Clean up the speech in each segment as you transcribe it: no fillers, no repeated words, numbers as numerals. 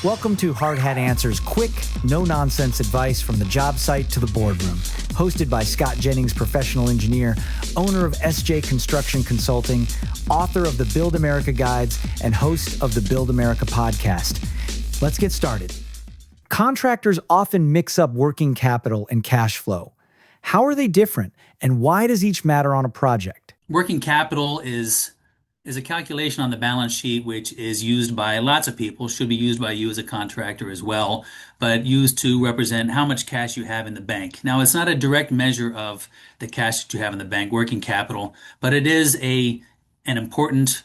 Welcome to Hard Hat Answers, quick, no-nonsense advice from the job site to the boardroom. Hosted by Scott Jennings, professional engineer, owner of SJ Construction Consulting, author of the Build America Guides, and host of the Build America podcast. Let's get started. Contractors often mix up working capital and cash flow. How are they different, and why does each matter on a project? Working capital is a calculation on the balance sheet which is used by lots of people, should be used by you as a contractor as well, but used to represent how much cash you have in the bank. Now, it's not a direct measure of the cash that you have in the bank, working capital, but it is an important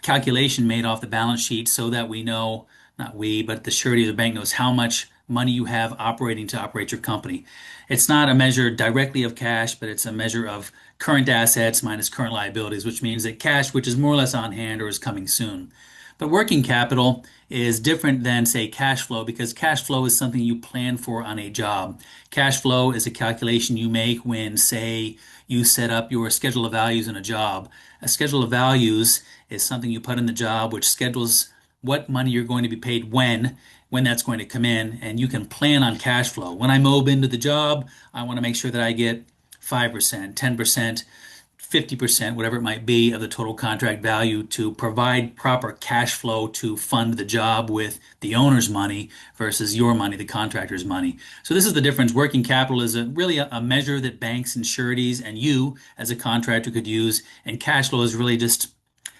calculation made off the balance sheet so that we know, not we, but the surety of the bank knows how much money you have operating to operate your company. It's not a measure directly of cash, but it's a measure of current assets minus current liabilities, which means that cash, which is more or less on hand or is coming soon. But working capital is different than, say, cash flow, because cash flow is something you plan for on a job. Cash flow is a calculation you make when, say, you set up your schedule of values in a job. A schedule of values is something you put in the job which schedules what money you're going to be paid when that's going to come in, and you can plan on cash flow. When I mob into the job, I want to make sure that I get 5%, 10%, 50%, whatever it might be, of the total contract value to provide proper cash flow to fund the job with the owner's money versus your money, the contractor's money. So this is the difference. Working capital is really a measure that banks and sureties and you as a contractor could use, and cash flow is really just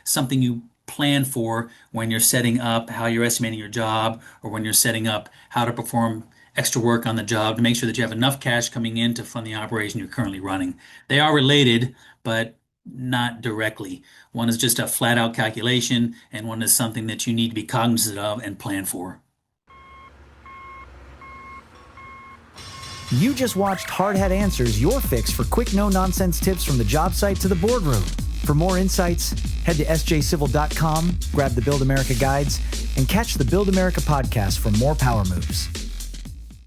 something you plan for when you're setting up how you're estimating your job, or when you're setting up how to perform extra work on the job to make sure that you have enough cash coming in to fund the operation you're currently running. They are related, but not directly. One is just a flat out calculation, and one is something that you need to be cognizant of and plan for. You just watched Hard Hat Answers, your fix for quick, no-nonsense tips from the job site to the boardroom. For more insights, head to sjcivil.com, grab the Build America Guides, and catch the Build America podcast for more power moves.